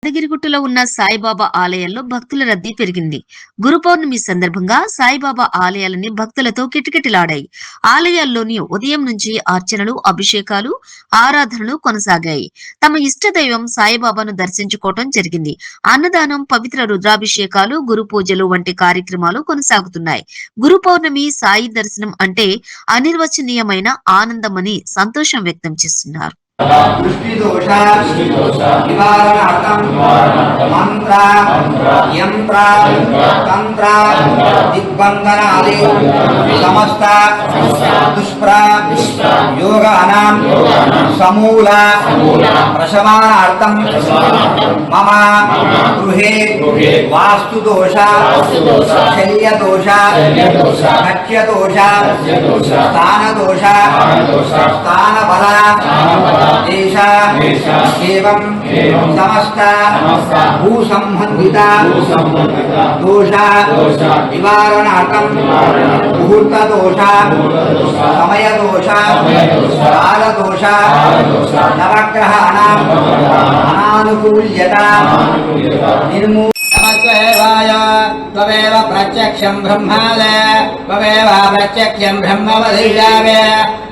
యాదగిరిగుట్టలో ఉన్న సాయిబాబా ఆలయాల్లో భక్తుల రద్దీ పెరిగింది. గురు పౌర్ణమి సందర్భంగా సాయిబాబా ఆలయాలన్నీ భక్తులతో కిటకిటలాడాయి. ఆలయాల్లోని ఉదయం నుంచి అర్చనలు, అభిషేకాలు, ఆరాధనలు కొనసాగాయి. తమ ఇష్టదైవం సాయిబాబాను దర్శించుకోవటం జరిగింది. అన్నదానం, పవిత్ర రుద్రాభిషేకాలు, గురు పూజలు వంటి కార్యక్రమాలు కొనసాగుతున్నాయి. గురు పౌర్ణమి సాయి దర్శనం అంటే అనిర్వచనీయమైన ఆనందమని సంతోషం వ్యక్తం చేస్తున్నారు. दृष्टिदोष निवारणार्थं मंत्र यंत्र तंत्र दिग्बंधनादि समस्त दुष्प्रयोगानां समूल प्रशमनार्थं मम गृहे वास्तुदोष शल्यदोष कक्ष्यदोष स्थानदोष स्थानबल एवं समस्त भू संबंधित दोष निवारणार्थं मुहूर्त दोष समय दोष काल दोष नवग्रहाणां अनानुकूल्यता निर्मूल त्वमेव प्रत्यक्षं ब्रह्मादे त्वमेव प्रत्यक्षं ब्रह्म वदिष्यामि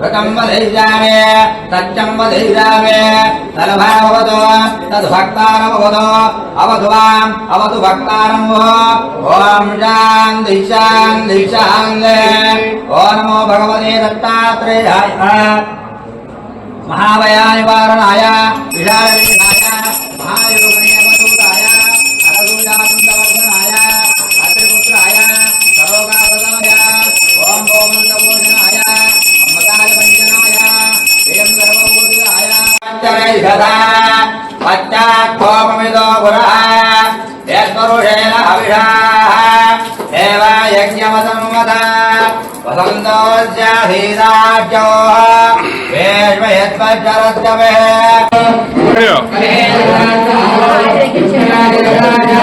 ऋतं वदिष्यामि सत्यं वदिष्यामि तद्भाववतो तद्भक्तारमवतो अवतु माम् अवतु भक्तारम् ॐ शान्ति शान्ति शान्ति ॐ नमो भगवते दत्तात्रेयाय महाभयानिवारणाय विशालवीराय महायोगने अवधूताय अरसूयानन्दवर्धनाय अत्रिपुत्राय सरोगावदाय ओं गोमन्दभूषणाय अम्बकाय पञ्चनाय देयं सर्वभूताय पञ्चरैषधा पश्चात्कोपमिदो पुरः यस्परुषेण हविषाः एव यज्ञमसंवदा वसन्तोऽस्याधीराज्योः वेश्मयत्वचरद्गवेः